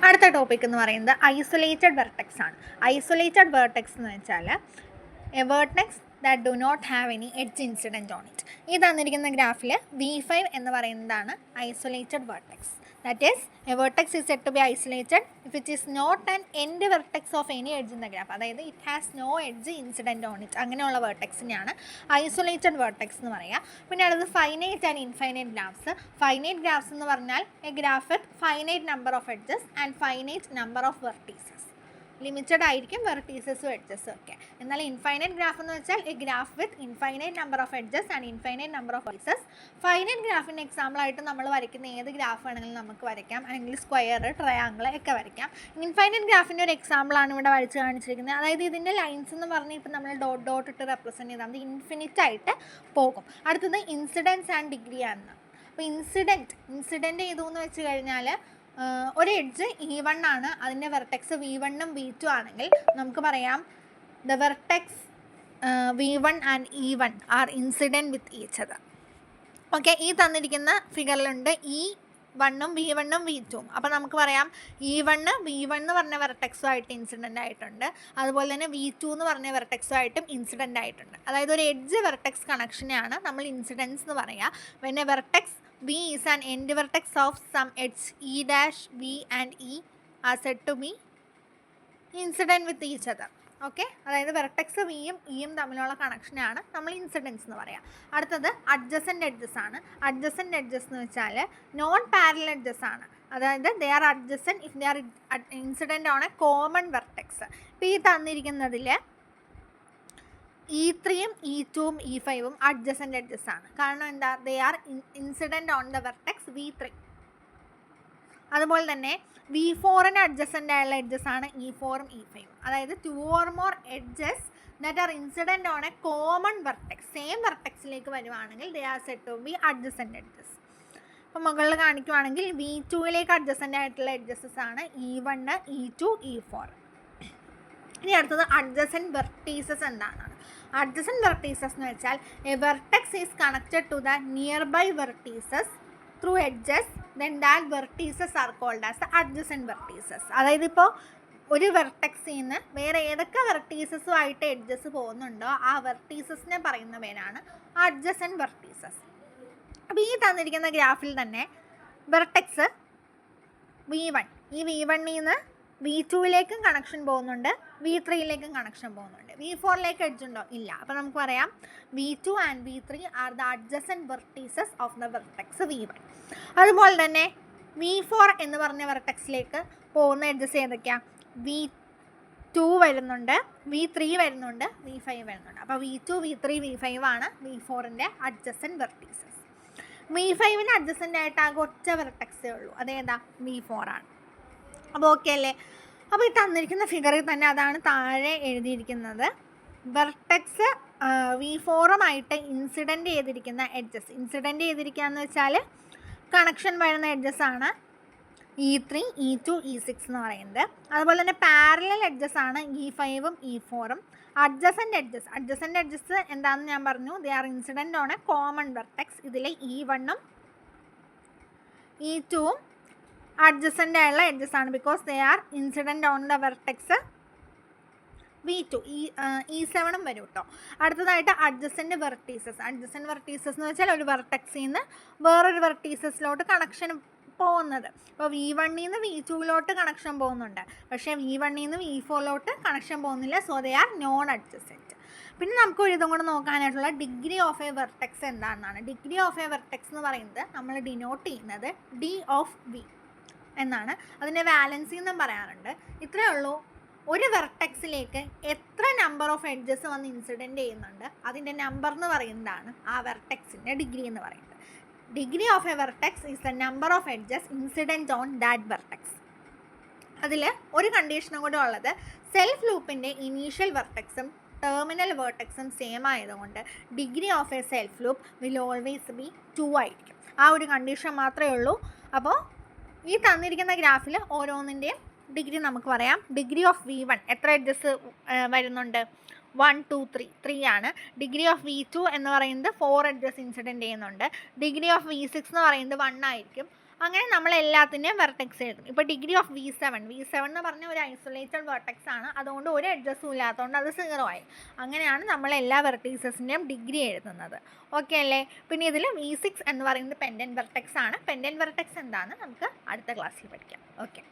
അടുത്ത ടോപ്പിക് എന്ന് പറയുന്നത് ഐസൊലേറ്റഡ് വെർട്ടെക്സ് ആണ്. ഐസൊലേറ്റഡ് വെർട്ടെക്സ് എന്ന് വെച്ചാൽ a vertex that do not have any edge incident on it. ഈ തന്നിരിക്കുന്ന ഗ്രാഫിൽ V5 എന്ന് പറയുന്നതാണ് isolated vertex. That is a vertex is said to be isolated if it is not an end vertex of any edge in the graph. അതായത് it has no edge incident on it. അങ്ങനെയുള്ള വെർട്ടെക്സിനെയാണ് isolated vertex എന്ന് പറയുക. പിന്നെ അടുത്ത് finite and infinite graphs. Finite graphs എന്ന് പറഞ്ഞാൽ a graph with finite number of edges and finite number of vertices. Limited ആയിരിക്കും വെർട്ടീസസും എഡ്ജസും ഒക്കെ. എന്നാൽ ഇൻഫൈനൈറ്റ് ഗ്രാഫ് എന്ന് വെച്ചാൽ a graph with infinite number of edges and infinite number of vertices. Finite ഗ്രാഫിൻ്റെ എക്സാമ്പിളായിട്ട് നമ്മൾ വരയ്ക്കുന്ന ഏത് ഗ്രാഫ് വേണമെങ്കിലും നമുക്ക് വരയ്ക്കാം, അല്ലെങ്കിൽ സ്ക്വയർ, ട്രയാങ്കിൾ ഒക്കെ വരയ്ക്കാം. ഇൻഫൈനൈറ്റ് ഗ്രാഫിൻ്റെ ഒരു എക്സാമ്പിളാണ് ഇവിടെ വരച്ച് കാണിച്ചിരിക്കുന്നത്. അതായത് ഇതിൻ്റെ ലൈൻസ് എന്ന് പറഞ്ഞാൽ ഇപ്പോൾ നമ്മൾ ഡോട്ട് ഡോട്ട് ഇട്ട് റെപ്രസെൻറ്റ് ചെയ്താൽ അത് ഇൻഫിനിറ്റ് ആയിട്ട് പോകും. അടുത്തത് ഇൻസിഡൻസ് ആൻഡ് ഡിഗ്രി ആണ്. അപ്പോൾ ഇൻസിഡൻറ്റ് ചെയ്തു വെച്ച് കഴിഞ്ഞാൽ ഒരു എഡ്ജ് E1 ആണ്, അതിൻ്റെ വെർട്ടെക്സ് V1 ഉം V2 ആണെങ്കിൽ നമുക്ക് പറയാം the vertex V1 and E1 are incident with each other. Okay, ഈ തന്നിരിക്കുന്ന ഫിഗറിലുണ്ട് E1 ഉം V1 ഉം V2 ഉം. അപ്പോൾ നമുക്ക് പറയാം E1 V1 എന്ന് പറഞ്ഞ വെർട്ടെക്സുമായിട്ട് ഇൻസിഡൻ്റ് ആയിട്ടുണ്ട്, അതുപോലെ തന്നെ V2 എന്ന് പറഞ്ഞ വെർട്ടെക്സുമായിട്ടും ഇൻസിഡൻ്റ് ആയിട്ടുണ്ട്. അതായത് ഒരു എഡ്ജ് വെർട്ടെക്സ് കണക്ഷനെയാണ് നമ്മൾ ഇൻസിഡൻസ് എന്ന് പറയുക. When A vertex V is an end vertex of some edge E dash V and E are said to be incident with each other. Okay, അതായത് വെർട്ടെക്സ് വിയും ഇയും തമ്മിലുള്ള കണക്ഷനാണ് നമ്മൾ ഇൻസിഡൻസ് എന്ന് പറയാം. അടുത്തത് അഡ്ജസൻ്റ് എഡ്ജസ് ആണ്. അഡ്ജസൻ്റ് എഡ്ജസ് എന്ന് വെച്ചാൽ നോൺ പാരലൽ എഡ്ജസ് ആണ്. അതായത് they are adjacent if they are incident on A common vertex. ഇപ്പോൾ ഈ തന്നിരിക്കുന്നതിൽ E3 E2 E5 adjacent edges ആണ്. കാരണം എന്താ, they are incident on the vertex V3. അതുപോലെ തന്നെ V4 അഡ്ജസൻ്റ് ആയുള്ള എഡ്ജസ് ആണ് E4 E5. അതായത് 2 or more edges that are incident on a common vertex, same വെർട്ടെക്സിലേക്ക് വരുവാണെങ്കിൽ they are said to be adjacent edges. അപ്പോൾ മുകളിൽ കാണിക്കുവാണെങ്കിൽ V2ലേക്ക് അഡ്ജസൻ്റ് ആയിട്ടുള്ള എഡ്ജസസ് ആണ് E1 E2 E4. ഇനി അടുത്തത് അഡ്ജസൻ്റ് വെർട്ടീസസ് എന്താണ്? അഡ്ജസൻ്റ് വെർട്ടീസസ് എന്ന് വെച്ചാൽ a vertex is connected to the nearby vertices through edges, then that vertices are called as adjacent vertices. അതായത് ഇപ്പോൾ ഒരു വെർട്ടെക്സിൽ നിന്ന് വേറെ ഏതൊക്കെ വെർട്ടീസസുമായിട്ട് എഡ്ജസ് പോകുന്നുണ്ടോ ആ വെർട്ടീസസിനെ പറയുന്ന പേരാണ് അഡ്ജസൻ്റ് വെർട്ടീസസ്. അപ്പോൾ ഈ തന്നിരിക്കുന്ന ഗ്രാഫിൽ തന്നെ വെർട്ടെക്സ് V1, ഈ V1ൽ നിന്ന് V2ലേക്കും കണക്ഷൻ പോകുന്നുണ്ട്, V3ലേക്കും കണക്ഷൻ പോകുന്നുണ്ട്. V4ലേക്ക് എഡ്ജ് ഉണ്ടോ? ഇല്ല. അപ്പോൾ നമുക്ക് പറയാം V2 and V3 are the adjacent vertices of the vertex V1. അതുപോലെ തന്നെ V4 എന്ന് പറഞ്ഞ വെർട്ടെക്സിലേക്ക് പോകുന്ന എഡ്ജസ് ഏതൊക്കെയാണ്? V2 വരുന്നുണ്ട്, V3 വരുന്നുണ്ട്, V5 വരുന്നുണ്ട്. അപ്പോൾ V2 V3 V5 ആണ് V4ൻ്റെ അഡ്ജസൻ്റ് വെർട്ടീസസ്. V5ന് അഡ്ജസൻ്റ് ആയിട്ട് ആകെ ഒറ്റ വെർട്ടെക്സേ ഉള്ളൂ, അതേതാ? V4 ആണ്. അപ്പോൾ ഓക്കെ അല്ലേ? അപ്പോൾ ഈ തന്നിരിക്കുന്ന ഫിഗറിൽ തന്നെ അതാണ് താഴെ എഴുതിയിരിക്കുന്നത്. വെർട്ടെക്സ് V4ഉമായിട്ട് ഇൻസിഡൻറ്റ് ചെയ്തിരിക്കുന്ന എഡ്ജസ്. ഇൻസിഡൻറ്റ് ചെയ്തിരിക്കുക എന്ന് വെച്ചാൽ കണക്ഷൻ വരുന്ന എഡ്ജസ് ആണ് E3 E2 E6 എന്ന് പറയുന്നത്. അതുപോലെ തന്നെ പാരലൽ എഡ്ജസ് ആണ് E5 E4. അഡ്ജസൻ്റ് എഡ്ജസ് എന്താണെന്ന് ഞാൻ പറഞ്ഞു. They are incident on A common vertex. ഇതിൽ E1 E2 അഡ്ജസൻ്റ് ആയുള്ള എഡ്ജസ് ആണ്, because they are incident on the vertex V2. E7 വരും കേട്ടോ. അടുത്തതായിട്ട് അഡ്ജസൻ്റ് വെർട്ടീസസ്. അഡ്ജസൻ്റ് വെർട്ടീസസ് എന്ന് വെച്ചാൽ ഒരു വെർട്ടെക്സിൽ നിന്ന് വേറൊരു വെർട്ടീസസിലോട്ട് കണക്ഷൻ പോകുന്നത്. ഇപ്പോൾ V1ൽ നിന്ന് V2യിലോട്ട് കണക്ഷൻ പോകുന്നുണ്ട്, പക്ഷേ V1ൽ നിന്ന് V4യിലോട്ട് കണക്ഷൻ പോകുന്നില്ല. So they are non adjacent. പിന്നെ നമുക്ക് ഒരു ഇതും കൂടെ നോക്കാനായിട്ടുള്ള ഡിഗ്രി ഓഫ് എ വെർട്ടെക്സ് എന്താണെന്നാണ്. ഡിഗ്രി ഓഫ് എ വെർട്ടെക്സ് എന്ന് പറയുന്നത് നമ്മൾ ഡിനോട്ട് ചെയ്യുന്നത് D of V എന്നാണ്. അതിൻ്റെ വാലൻസി എന്നും പറയാറുണ്ട്. ഇത്രയേ ഉള്ളൂ. ഒരു വെർട്ടെക്സിലേക്ക് എത്ര നമ്പർ ഓഫ് എഡ്ജസ് വന്ന് ഇൻസിഡൻറ്റ് ചെയ്യുന്നുണ്ട് അതിൻ്റെ നമ്പർ എന്ന് പറയുന്നതാണ് ആ വെർട്ടെക്സിൻ്റെ ഡിഗ്രി എന്ന് പറയുന്നത്. Degree of A vertex is the number of edges incident on that vertex. അതിൽ ഒരു കണ്ടീഷനും കൂടെ ഉള്ളത്, സെൽഫ് ലൂപ്പിൻ്റെ ഇനീഷ്യൽ വെർട്ടെക്സും ടെർമിനൽ വെർട്ടെക്സും സെയിം ആയതുകൊണ്ട് degree of A self loop will always be 2 ആയിരിക്കും. ആ ഒരു കണ്ടീഷൻ മാത്രമേ ഉള്ളൂ. അപ്പോൾ ഈ തന്നിരിക്കുന്ന ഗ്രാഫിൽ ഓരോന്നിൻ്റെയും ഡിഗ്രി നമുക്ക് പറയാം. ഡിഗ്രി ഓഫ് V1 എത്ര എഡ്ജസ് വരുന്നുണ്ട്? 1 2 3 ആണ്. ഡിഗ്രി ഓഫ് V2 എന്ന് പറയുന്നത് 4 എഡ്ജസ് ഇൻസിഡൻറ്റ് ചെയ്യുന്നുണ്ട്. ഡിഗ്രി ഓഫ് V6 എന്ന് പറയുന്നത് 1 ആയിരിക്കും. അങ്ങനെ നമ്മൾ എല്ലാത്തിൻ്റെയും വെർട്ടെക്സ് എഴുതും. ഇപ്പോൾ ഡിഗ്രി ഓഫ് V7 എന്ന് പറഞ്ഞ ഒരു ഐസൊലേറ്റഡ് വെർട്ടെക്സ് ആണ്, അതുകൊണ്ട് ഒരു എഡ്ജസും ഇല്ലാത്തതുകൊണ്ട് അത് 0 ആയി. അങ്ങനെയാണ് നമ്മൾ എല്ലാ വെർട്ടീസസിൻ്റെയും ഡിഗ്രി എഴുതുന്നത്. ഓക്കെ അല്ലേ? പിന്നെ ഇതിൽ V6 എന്ന് പറയുന്നത് പെൻഡൻറ്റ് വെർട്ടെക്സ് ആണ്. പെൻഡൻറ്റ് വെർട്ടെക്സ് എന്താണെന്ന് നമുക്ക് അടുത്ത ക്ലാസ്സിൽ പഠിക്കാം. ഓക്കെ.